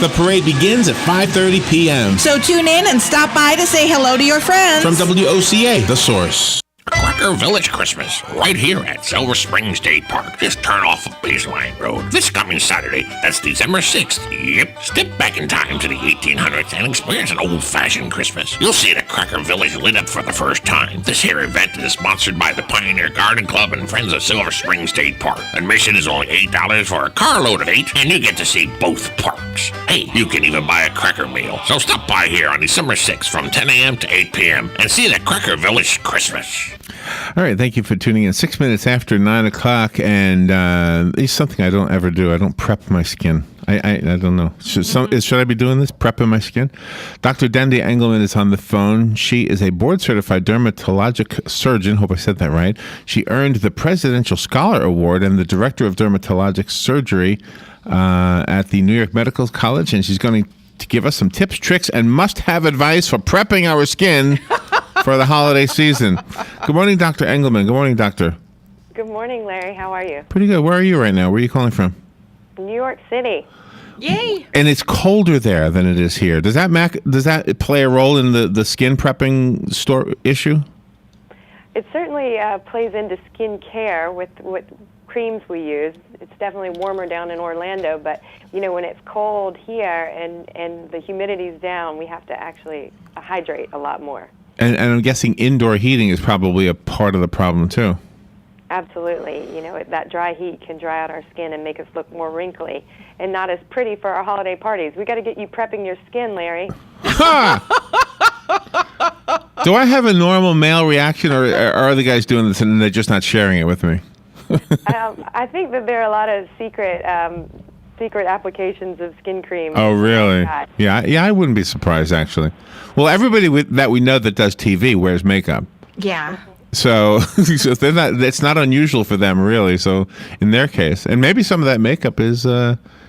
The parade begins at 5:30 p.m. So tune in and stop by to say hello to your friends. From WOCA, The Source. Cracker Village Christmas, right here at Silver Spring State Park. Just turn off of Baseline Road. This coming Saturday, that's December 6th. Yep, step back in time to the 1800s and experience an old-fashioned Christmas. You'll see the Cracker Village lit up for the first time. This here event is sponsored by the Pioneer Garden Club and Friends of Silver Spring State Park. Admission is only $8 for a carload of 8, and you get to see both parks. Hey, you can even buy a cracker meal. So stop by here on December 6th from 10 a.m. to 8 p.m. and see the Cracker Village Christmas. All right, thank you for tuning in. 6 minutes after 9 o'clock, and it's something I don't ever do. I don't prep my skin. I don't know. Should I be doing this, prepping my skin? Dr. Dendy Engleman is on the phone. She is a board-certified dermatologic surgeon. Hope I said that right. She earned the Presidential Scholar Award and the Director of Dermatologic Surgery at the New York Medical College, and she's going to give us some tips, tricks, and must-have advice for prepping our skin for the holiday season. Good morning, Dr. Engleman. Good morning, Doctor. Good morning, Larry. How are you? Pretty good. Where are you right now? Where are you calling from? New York City. Yay! And it's colder there than it is here. Does that play a role in the skin prepping issue? It certainly plays into skin care with what creams we use. It's definitely warmer down in Orlando, but when it's cold here and the humidity's down, we have to actually hydrate a lot more. And I'm guessing indoor heating is probably a part of the problem too. Absolutely. That dry heat can dry out our skin and make us look more wrinkly and not as pretty for our holiday parties. We got to get you prepping your skin, Larry. Do I have a normal male reaction, or are the guys doing this and they're just not sharing it with me? I think that there are a lot of secret applications of skin cream. Oh, really? Yeah, I wouldn't be surprised, actually. Well, everybody that we know that does TV wears makeup. Yeah. So it's not unusual for them, really. So in their case, and maybe some of that makeup is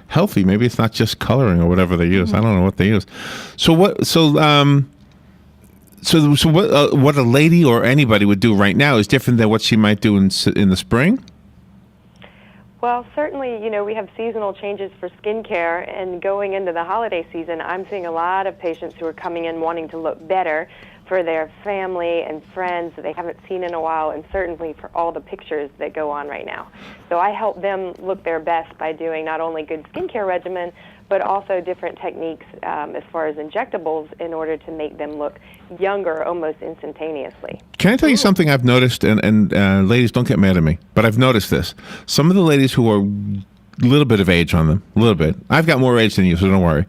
healthy. Maybe it's not just coloring or whatever they use. I don't know what they use. So what a lady or anybody would do right now is different than what she might do in the spring? Well, certainly, we have seasonal changes for skincare, and going into the holiday season, I'm seeing a lot of patients who are coming in wanting to look better for their family and friends that they haven't seen in a while, and certainly for all the pictures that go on right now. So I help them look their best by doing not only good skincare regimen, but also different techniques as far as injectables in order to make them look younger almost instantaneously. Can I tell you something I've noticed, and ladies, don't get mad at me, but I've noticed this. Some of the ladies who are a little bit of age on them, a little bit. I've got more age than you, so don't worry.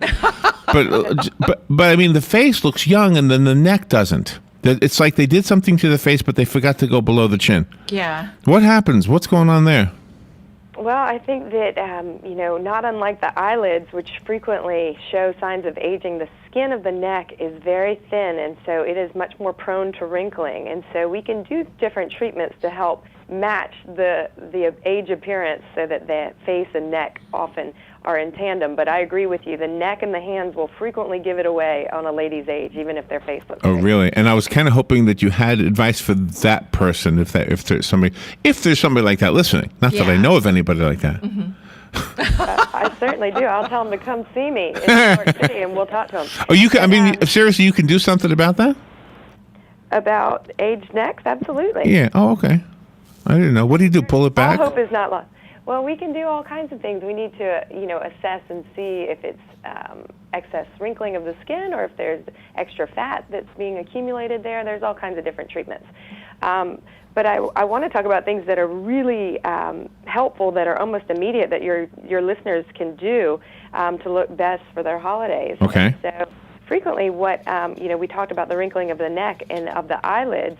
But I mean, the face looks young, and then the neck doesn't. It's like they did something to the face, but they forgot to go below the chin. Yeah. What happens? What's going on there? Well, I think that, not unlike the eyelids, which frequently show signs of aging, the skin of the neck is very thin, and so it is much more prone to wrinkling. And so we can do different treatments to help match the age appearance so that the face and neck often are in tandem. But I agree with you. The neck and the hands will frequently give it away on a lady's age, even if their face looks great. Really? And I was kind of hoping that you had advice for that person, if there's somebody like that listening. Not that I know of anybody like that. Mm-hmm. I certainly do. I'll tell them to come see me in New York City, and we'll talk to them. Oh, you can? I mean, seriously, you can do something about that? About aged necks? Absolutely. Yeah. Oh, okay. I didn't know. What do you do? Pull it back? All hope is not lost. Well, we can do all kinds of things. We need to, assess and see if it's excess wrinkling of the skin or if there's extra fat that's being accumulated there. There's all kinds of different treatments. But I want to talk about things that are really helpful, that are almost immediate, that your listeners can do to look best for their holidays. Okay. And so frequently what, we talked about the wrinkling of the neck and of the eyelids.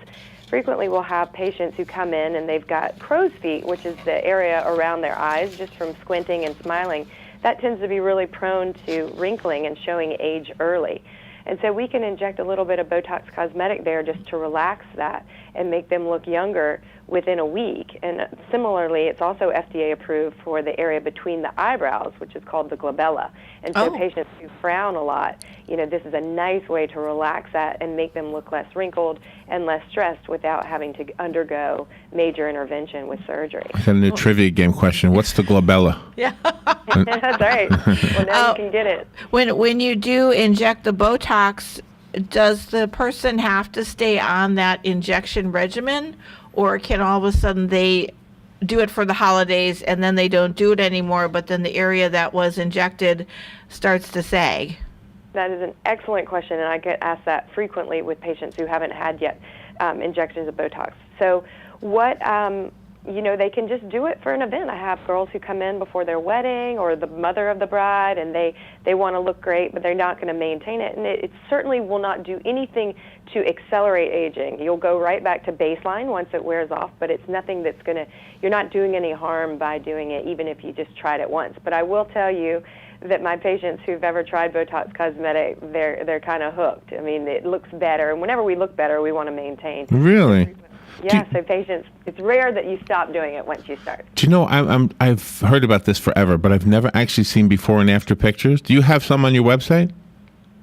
Frequently we'll have patients who come in and they've got crow's feet, which is the area around their eyes, just from squinting and smiling. That tends to be really prone to wrinkling and showing age early. And so we can inject a little bit of Botox cosmetic there just to relax that and make them look younger within a week. And similarly, it's also FDA approved for the area between the eyebrows, which is called the glabella. And so patients who frown a lot, this is a nice way to relax that and make them look less wrinkled and less stressed without having to undergo major intervention with surgery. I got a new trivia game question. What's the glabella? Yeah. That's right. Well, now you can get it. When you do inject the Botox, does the person have to stay on that injection regimen, or can all of a sudden they do it for the holidays and then they don't do it anymore, but then the area that was injected starts to sag? That is an excellent question, and I get asked that frequently with patients who haven't had yet injections of Botox. So what, they can just do it for an event. I have girls who come in before their wedding or the mother of the bride, and they want to look great, but they're not going to maintain it. And it certainly will not do anything to accelerate aging. You'll go right back to baseline once it wears off, but it's nothing that's you're not doing any harm by doing it, even if you just tried it once. But I will tell you that my patients who've ever tried Botox Cosmetic, they're kind of hooked. I mean, it looks better, and whenever we look better, we want to maintain. Really? Yeah, so patients, it's rare that you stop doing it once you start. Do you know, I've heard about this forever, but I've never actually seen before and after pictures. Do you have some on your website?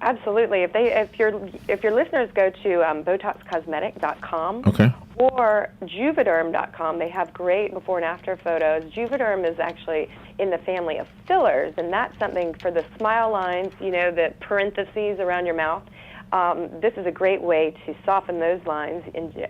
Absolutely. If your listeners go to BotoxCosmetic.com okay. or Juvederm.com, they have great before and after photos. Juvederm is actually in the family of fillers, and that's something for the smile lines, the parentheses around your mouth. This is a great way to soften those lines,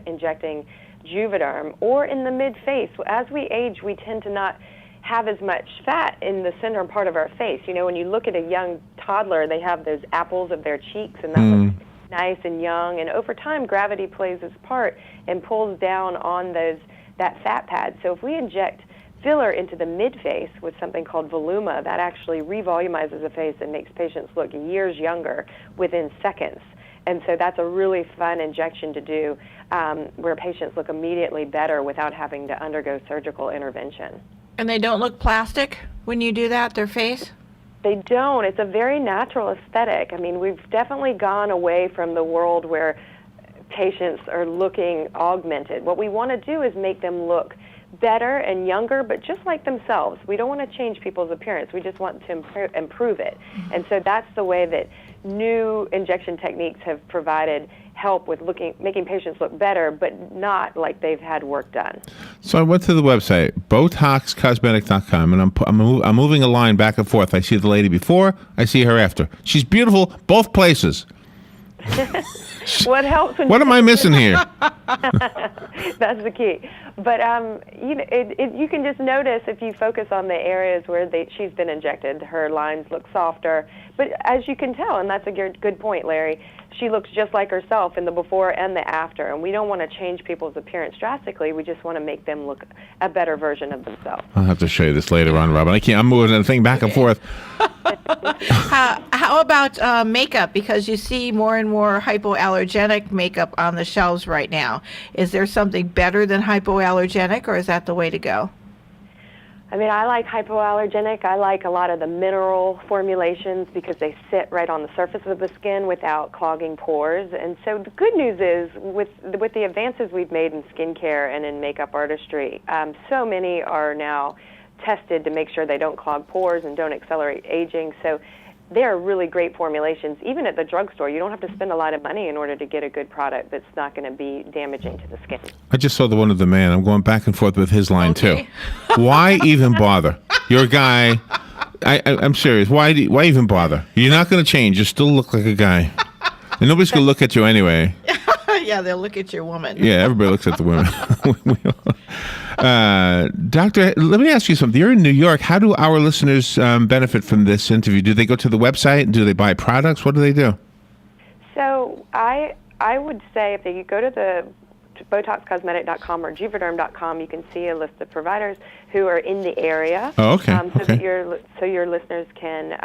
injecting Juvederm. Or in the mid-face. As we age, we tend to not have as much fat in the center part of our face. When you look at a young toddler, they have those apples of their cheeks, and that looks nice and young. And over time, gravity plays its part and pulls down on that fat pad. So if we inject filler into the mid-face with something called Voluma, that actually revolumizes the face and makes patients look years younger within seconds. And so that's a really fun injection to do where patients look immediately better without having to undergo surgical intervention. And they don't look plastic when you do that, their face? They don't. It's a very natural aesthetic. I mean, we've definitely gone away from the world where patients are looking augmented. What we want to do is make them look better and younger, but just like themselves. We don't want to change people's appearance. We just want to improve it. And so that's the way that new injection techniques have provided help with making patients look better, but not like they've had work done. So I went to the website, BotoxCosmetic.com, and I'm moving a line back and forth. I see the lady before, I see her after. She's beautiful both places. What helps? What am I missing here? That's the key. But you can just notice if you focus on the areas where she's been injected, her lines look softer. But as you can tell, and that's a good point, Larry, she looks just like herself in the before and the after. And we don't want to change people's appearance drastically. We just want to make them look a better version of themselves. I'll have to show you this later on, Robin. I'm moving the thing back and forth. How about makeup? Because you see more and more hypoallergenic makeup on the shelves right now. Is there something better than hypoallergenic, or is that the way to go? I mean, I like hypoallergenic. I like a lot of the mineral formulations because they sit right on the surface of the skin without clogging pores. And so the good news is with the advances we've made in skincare and in makeup artistry, so many are now tested to make sure they don't clog pores and don't accelerate aging. So they are really great formulations. Even at the drugstore, you don't have to spend a lot of money in order to get a good product that's not going to be damaging to the skin. I just saw the one of the man. I'm going back and forth with his line, too. Why even bother? You're a guy. I'm serious. Why even bother? You're not going to change. You still look like a guy. And nobody's going to look at you anyway. Yeah, they'll look at your woman. Yeah, everybody looks at the women. Doctor, let me ask you something. You're in New York. How do our listeners benefit from this interview? Do they go to the website? Do they buy products? What do they do? So I would say if you go to the BotoxCosmetic.com or Juvederm.com, you can see a list of providers who are in the area. Oh, okay. That your listeners can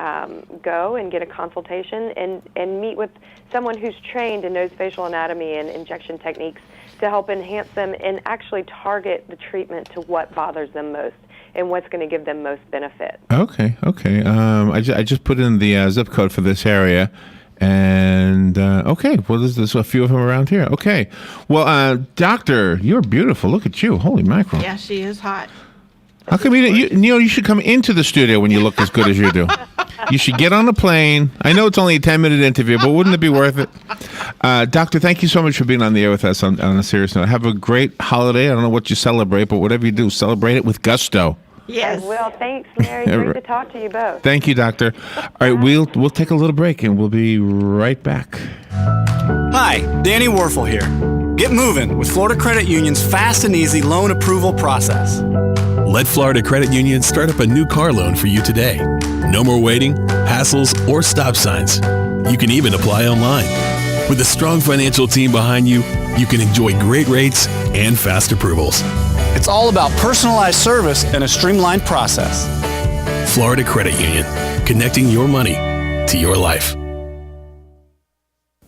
go and get a consultation and meet with someone who's trained and knows facial anatomy and injection techniques to help enhance them and actually target the treatment to what bothers them most and what's going to give them most benefit. Okay. I just put in the zip code for this area, And, okay, well, there's a few of them around here. Okay. Well, Doctor, you're beautiful. Look at you. Holy mackerel. Yeah, she is hot. How come you should come into the studio when you look as good as you do? You should get on a plane. I know it's only a 10-minute interview, but wouldn't it be worth it? Doctor, thank you so much for being on the air with us on a serious note. Have a great holiday. I don't know what you celebrate, but whatever you do, celebrate it with gusto. Yes. Well, thanks, Larry. Great to talk to you both. Thank you, Doctor. All right, we'll take a little break, and we'll be right back. Hi, Danny Werfel here. Get moving with Florida Credit Union's fast and easy loan approval process. Let Florida Credit Union start up a new car loan for you today. No more waiting, hassles, or stop signs. You can even apply online. With a strong financial team behind you, you can enjoy great rates and fast approvals. It's all about personalized service and a streamlined process. Florida Credit Union, connecting your money to your life.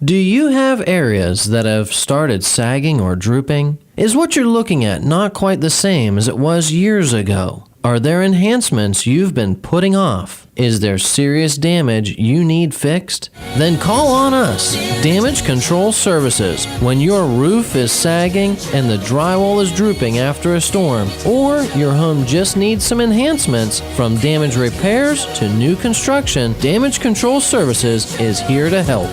Do you have areas that have started sagging or drooping? Is what you're looking at not quite the same as it was years ago? Are there enhancements you've been putting off? Is there serious damage you need fixed? Then call on us, Damage Control Services, when your roof is sagging and the drywall is drooping after a storm, or your home just needs some enhancements. From damage repairs to new construction, Damage Control Services is here to help.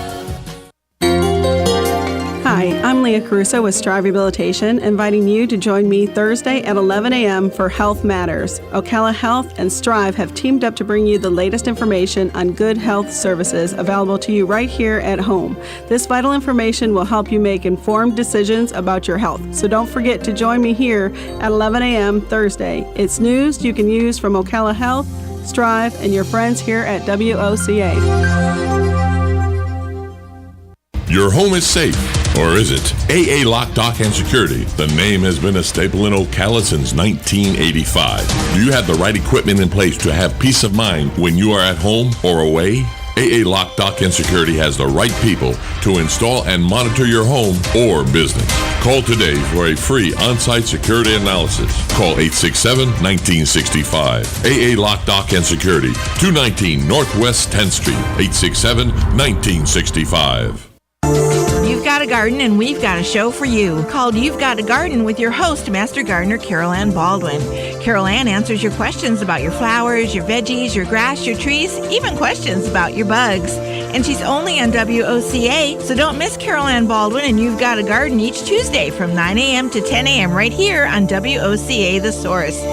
Hi, I'm Leah Caruso with Strive Rehabilitation, inviting you to join me Thursday at 11 a.m. for Health Matters. Ocala Health and Strive have teamed up to bring you the latest information on good health services available to you right here at home. This vital information will help you make informed decisions about your health. So don't forget to join me here at 11 a.m. Thursday. It's news you can use from Ocala Health, Strive, and your friends here at WOCA. Your home is safe, or is it? AA Lock, Dock, and Security. The name has been a staple in Ocala since 1985. Do you have the right equipment in place to have peace of mind when you are at home or away? AA Lock, Dock, and Security has the right people to install and monitor your home or business. Call today for a free on-site security analysis. Call 867-1965. AA Lock, Dock, and Security, 219 Northwest 10th Street, 867-1965. You've got a garden and we've got a show for you called You've Got a Garden with your host, Master Gardener Carol Ann Baldwin. Carol Ann answers your questions about your flowers, your veggies, your grass, your trees, even questions about your bugs. And she's only on WOCA, so don't miss Carol Ann Baldwin and You've Got a Garden each Tuesday from 9 a.m. to 10 a.m. right here on WOCA The Source.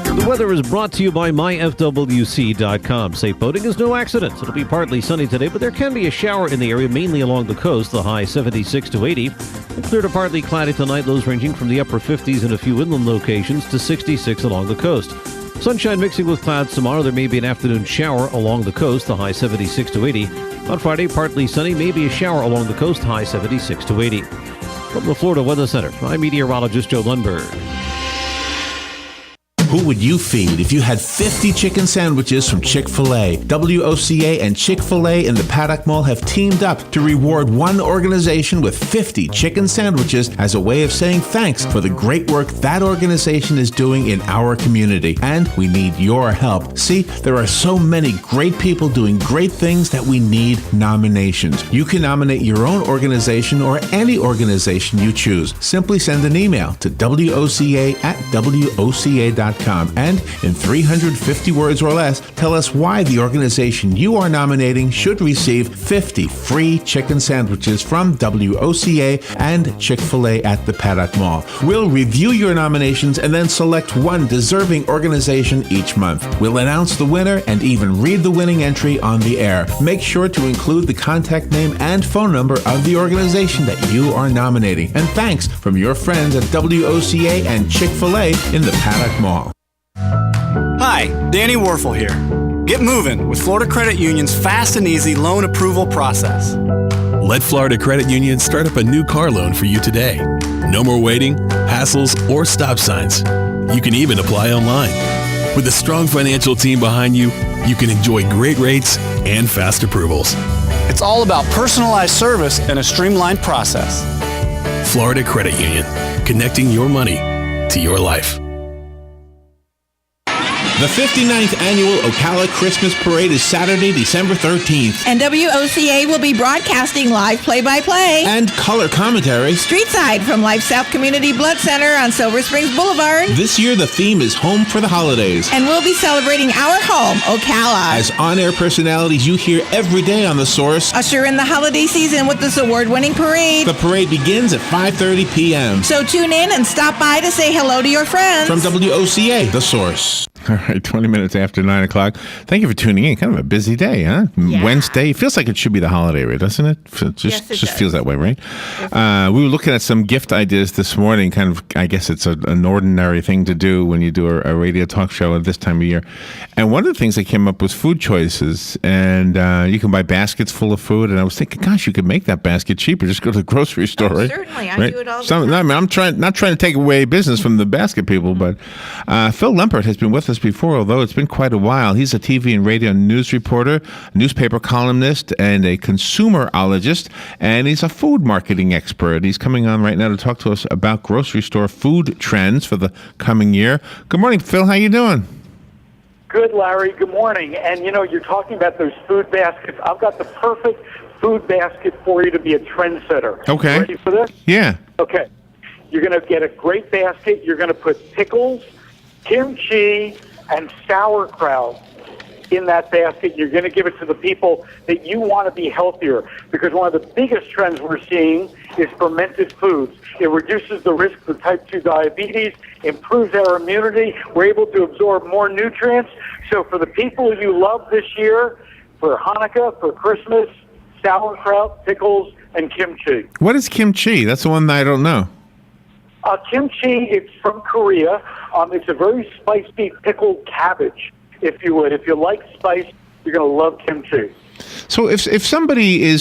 The weather is brought to you by myfwc.com. Safe boating is no accident. It'll be partly sunny today, but there can be a shower in the area, mainly along the coast, the high 76 to 80. And clear to partly cloudy tonight, lows ranging from the upper 50s in a few inland locations to 66 along the coast. Sunshine mixing with clouds tomorrow. There may be an afternoon shower along the coast, the high 76 to 80. On Friday, partly sunny, maybe a shower along the coast, high 76 to 80. From the Florida Weather Center, I'm meteorologist Joe Lundberg. Who would you feed if you had 50 chicken sandwiches from Chick-fil-A? WOCA and Chick-fil-A in the Paddock Mall have teamed up to reward one organization with 50 chicken sandwiches as a way of saying thanks for the great work that organization is doing in our community. And we need your help. See, there are so many great people doing great things that we need nominations. You can nominate your own organization or any organization you choose. Simply send an email to WOCA@WOCA.com. And in 350 words or less, tell us why the organization you are nominating should receive 50 free chicken sandwiches from WOCA and Chick-fil-A at the Paddock Mall. We'll review your nominations and then select one deserving organization each month. We'll announce the winner and even read the winning entry on the air. Make sure to include the contact name and phone number of the organization that you are nominating. And thanks from your friends at WOCA and Chick-fil-A in the Paddock Mall. Hi, Danny Werfel here. Get moving with Florida Credit Union's fast and easy loan approval process. Let Florida Credit Union start up a new car loan for you today. No more waiting, hassles, or stop signs. You can even apply online. With a strong financial team behind you, you can enjoy great rates and fast approvals. It's all about personalized service and a streamlined process. Florida Credit Union, connecting your money to your life. The 59th Annual Ocala Christmas Parade is Saturday, December 13th. And WOCA will be broadcasting live play-by-play And color commentary. Streetside from Life South Community Blood Center on Silver Springs Boulevard. This year, the theme is Home for the Holidays. And we'll be celebrating our home, Ocala. As on-air personalities you hear every day on The Source. Usher in the holiday season with this award-winning parade. The parade begins at 5:30 p.m. So tune in and stop by to say hello to your friends. From WOCA, The Source. All right, 20 minutes after 9 o'clock. Thank you for tuning in. Kind of a busy day, huh? Yeah. Wednesday. Feels like it should be the holiday, right? Doesn't it? Yes, it just does. feels that way, right? We were looking at some gift ideas this morning. Kind of, I guess it's an ordinary thing to do when you do a radio talk show at this time of year. And one of the things that came up was food choices. And you can buy baskets full of food. And I was thinking, gosh, you could make that basket cheaper. Just go to the grocery store, right? Certainly. I Right? do it all the time. I mean, I'm not trying to take away business from the basket people, but Phil Lempert has been with us before, although it's been quite a while. He's a TV and radio news reporter, newspaper columnist, and a consumerologist, and he's a food marketing expert. He's coming on right now to talk to us about grocery store food trends for the coming year. Good morning, Phil. How you doing? Good, Larry. Good morning. And, you're talking about those food baskets. I've got the perfect food basket for you to be a trendsetter. Okay. Ready for this? Yeah. Okay. You're going to get a great basket. You're going to put pickles, kimchi, and sauerkraut in that basket. You're going to give it to the people that you want to be healthier, because one of the biggest trends we're seeing is fermented foods. It reduces the risk for type 2 diabetes, improves our immunity. We're able to absorb more nutrients. So for the people you love this year, for Hanukkah, for Christmas, sauerkraut, pickles, and kimchi. What is kimchi? That's the one that I don't know. Kimchi, it's from Korea. It's a very spicy pickled cabbage, if you would. If you like spice, you're going to love kimchi. So if somebody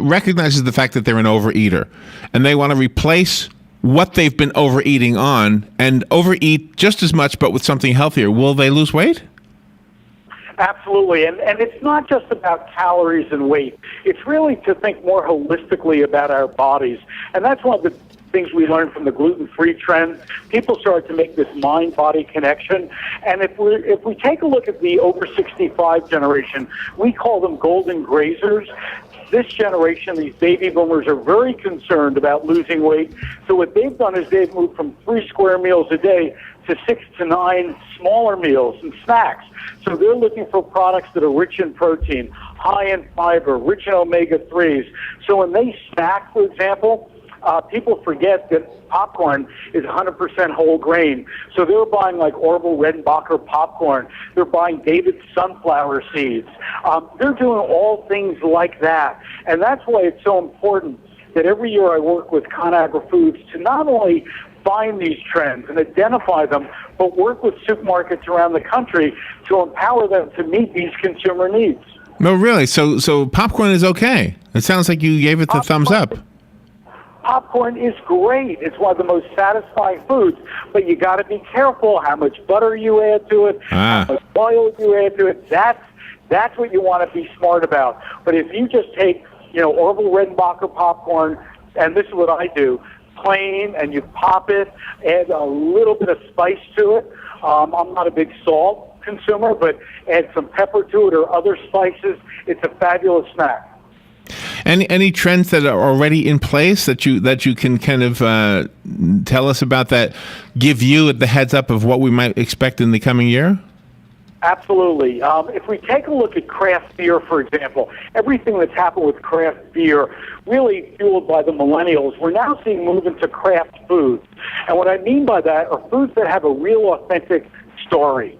recognizes the fact that they're an overeater and they want to replace what they've been overeating on and overeat just as much but with something healthier, will they lose weight? Absolutely. And it's not just about calories and weight. It's really to think more holistically about our bodies. And that's one of the things we learned from the gluten-free trend. People started to make this mind-body connection. And if we take a look at the over 65 generation, we call them golden grazers. This generation, these baby boomers, are very concerned about losing weight. So what they've done is they've moved from 3 square meals a day to 6 to 9 smaller meals and snacks. So they're looking for products that are rich in protein, high in fiber, rich in omega-3s. So when they snack, for example, people forget that popcorn is 100% whole grain. So they're buying like Orville Redenbacher popcorn. They're buying David's sunflower seeds. They're doing all things like that. And that's why it's so important that every year I work with ConAgra Foods to not only find these trends and identify them, but work with supermarkets around the country to empower them to meet these consumer needs. No, really? So popcorn is okay? It sounds like you gave it the thumbs up. Popcorn is great. It's one of the most satisfying foods, but you got to be careful how much butter you add to it, how much oil you add to it. That's what you want to be smart about. But if you just take, Orville Redenbacher popcorn, and this is what I do, plain, and you pop it, add a little bit of spice to it. I'm not a big salt consumer, but add some pepper to it or other spices. It's a fabulous snack. Any trends that are already in place that you can kind of tell us about that give you the heads up of what we might expect in the coming year? Absolutely. If we take a look at craft beer, for example, everything that's happened with craft beer, really fueled by the millennials, we're now seeing move into craft foods. And what I mean by that are foods that have a real authentic story.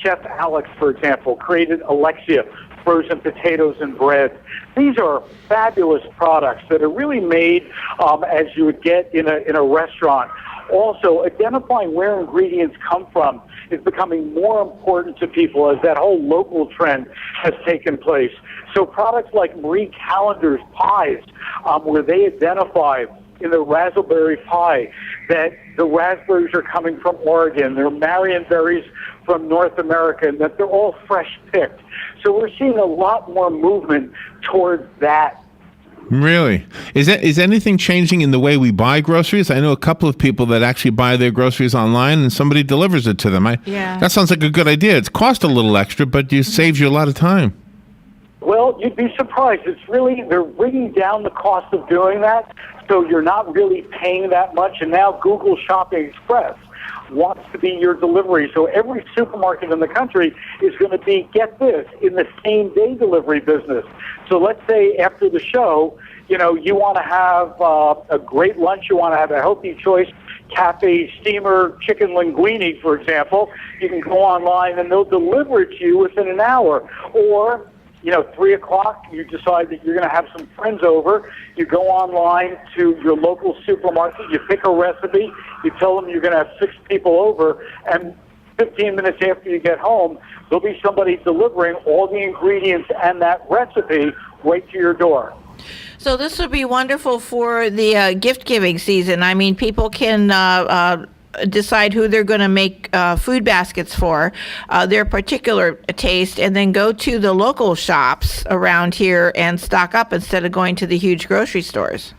Chef Alex, for example, created Alexia, frozen potatoes and bread. These are fabulous products that are really made as you would get in a restaurant. Also, identifying where ingredients come from is becoming more important to people as that whole local trend has taken place. So products like Marie Callender's pies, where they identify in the raspberry pie that the raspberries are coming from Oregon, they're Marion berries from North America, and that they're all fresh picked. So we're seeing a lot more movement towards that Really? Is anything changing in the way we buy groceries? I know a couple of people that actually buy their groceries online and somebody delivers it to them. That sounds like a good idea. It's cost a little extra, but it saves you a lot of time. Well, you'd be surprised. They're bringing down the cost of doing that, so you're not really paying that much. And now Google Shopping Express wants to be your delivery. So every supermarket in the country is going to be, get this, in the same day delivery business. So let's say after the show, you want to have a great lunch, you want to have a healthy choice, cafe steamer chicken linguine, for example. You can go online and they'll deliver it to you within an hour. Or 3 o'clock, you decide that you're going to have some friends over. You go online to your local supermarket, you pick a recipe, you tell them you're going to have 6 people over, and 15 minutes after you get home, there'll be somebody delivering all the ingredients and that recipe right to your door. So this would be wonderful for the gift-giving season. I mean, people can decide who they're going to make food baskets for, their particular taste, and then go to the local shops around here and stock up instead of going to the huge grocery stores.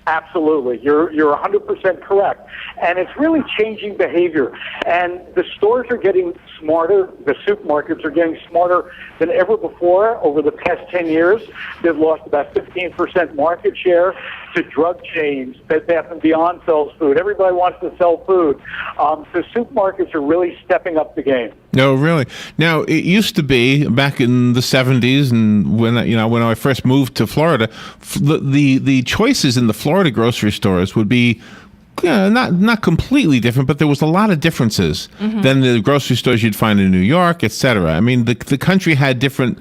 Absolutely. You're 100% correct. And it's really changing behavior. And the stores are getting smarter. The supermarkets are getting smarter than ever before. Over the past 10 years, they've lost about 15% market share to drug chains. Bed Bath & Beyond sells food. Everybody wants to sell food. So supermarkets are really stepping up the game. No, really. Now, it used to be back in the 70s, and when I first moved to Florida, the choices in the Florida grocery stores would be not completely different, but there was a lot of differences than the grocery stores you'd find in New York, etc. I mean, the country had different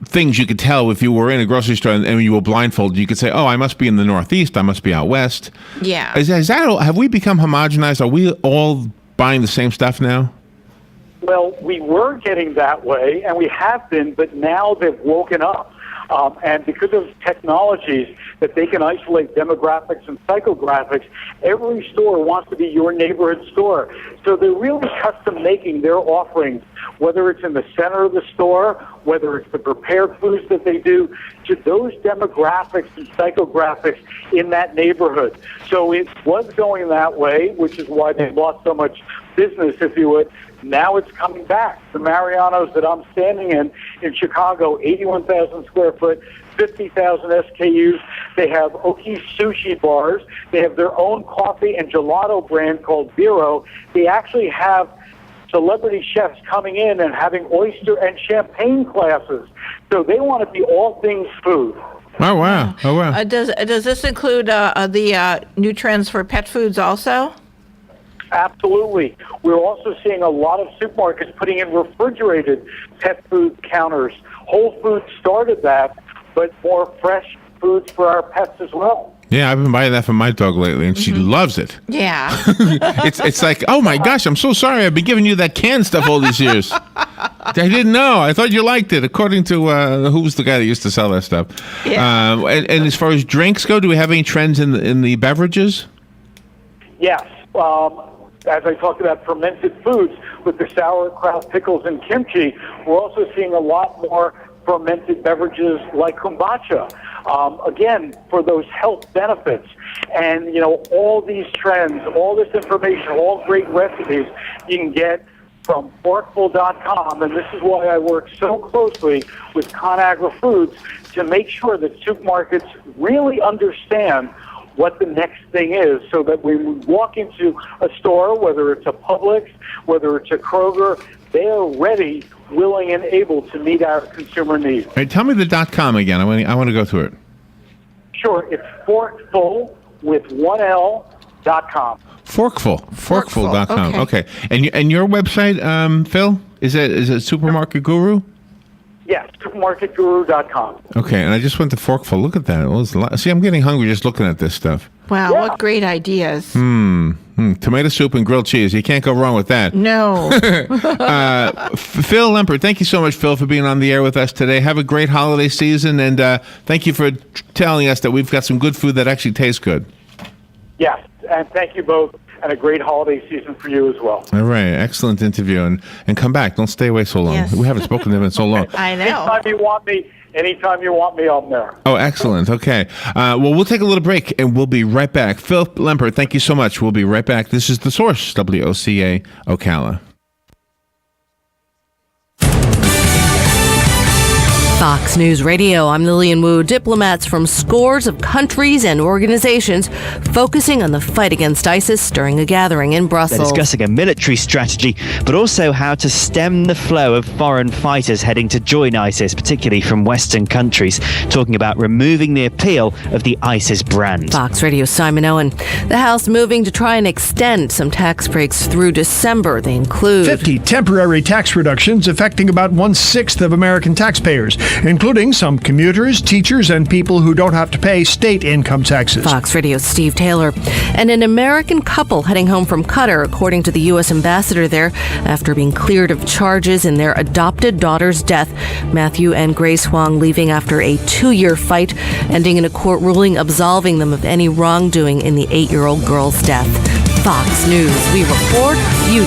things you could tell if you were in a grocery store and you were blindfolded. You could say, "Oh, I must be in the Northeast. I must be out west." Yeah. Is that? Have we become homogenized? Are we all buying the same stuff now? Well, we were getting that way, and we have been, but now they've woken up. And because of technologies that they can isolate demographics and psychographics, every store wants to be your neighborhood store. So they're really custom making their offerings, whether it's in the center of the store, whether it's the prepared foods that they do, to those demographics and psychographics in that neighborhood. So it was going that way, which is why they lost so much business, if you would. Now it's coming back. The Mariano's that I'm standing in Chicago, 81,000 square foot, 50,000 SKUs. They have Oki sushi bars. They have their own coffee and gelato brand called Vero. They actually have celebrity chefs coming in and having oyster and champagne classes. So they want to be all things food. Oh, wow. Oh, wow. Does this include the new trends for pet foods also? Absolutely. We're also seeing a lot of supermarkets putting in refrigerated pet food counters. Whole Foods started that, but more fresh foods for our pets as well. Yeah, I've been buying that for my dog lately, and she loves it. Yeah. It's like, oh my gosh, I'm so sorry. I've been giving you that canned stuff all these years. I didn't know. I thought you liked it, according to who was the guy that used to sell that stuff. Yeah. And as far as drinks go, do we have any trends in the beverages? Yes. As I talked about fermented foods with the sauerkraut, pickles, and kimchi, we're also seeing a lot more fermented beverages like kombucha, again, for those health benefits. And, all these trends, all this information, all great recipes you can get from Forkful.com, and this is why I work so closely with ConAgra Foods to make sure that supermarkets really understand what the next thing is, so that when we walk into a store, whether it's a Publix, whether it's a Kroger, they are ready, willing, and able to meet our consumer needs. Hey, tell me the .com again. I want to go through it. Sure, it's Forkful with one L.com. Forkful.com. Okay. And your website, Phil, is it Supermarket Guru? Yes, supermarketguru.com. Okay, and I just went to Forkful. Look at that. It was a lot. See, I'm getting hungry just looking at this stuff. Wow, what great ideas. Tomato soup and grilled cheese. You can't go wrong with that. No. Phil Lempert, thank you so much, Phil, for being on the air with us today. Have a great holiday season, and thank you for telling us that we've got some good food that actually tastes good. Yes, and thank you both. And a great holiday season for you as well. All right. Excellent interview. And come back. Don't stay away so long. Yes. We haven't spoken to them in so long. I know. Anytime you want me, Anytime you want me, I'm there. Oh, excellent. Okay. Well, we'll take a little break, and we'll be right back. Phil Lempert, thank you so much. We'll be right back. This is The Source, WOCA Ocala. Fox News Radio, I'm Lillian Wu. Diplomats from scores of countries and organizations focusing on the fight against ISIS during a gathering in Brussels. They're discussing a military strategy, but also how to stem the flow of foreign fighters heading to join ISIS, particularly from Western countries, talking about removing the appeal of the ISIS brand. Fox Radio's Simon Owen. The House moving to try and extend some tax breaks through December. They include 50 temporary tax reductions affecting about 1/6 of American taxpayers, including some commuters, teachers, and people who don't have to pay state income taxes. Fox Radio's Steve Taylor. And an American couple heading home from Qatar, according to the U.S. ambassador there, after being cleared of charges in their adopted daughter's death. Matthew and Grace Huang leaving after a 2-year fight, ending in a court ruling absolving them of any wrongdoing in the 8-year-old girl's death. Fox News. We report, you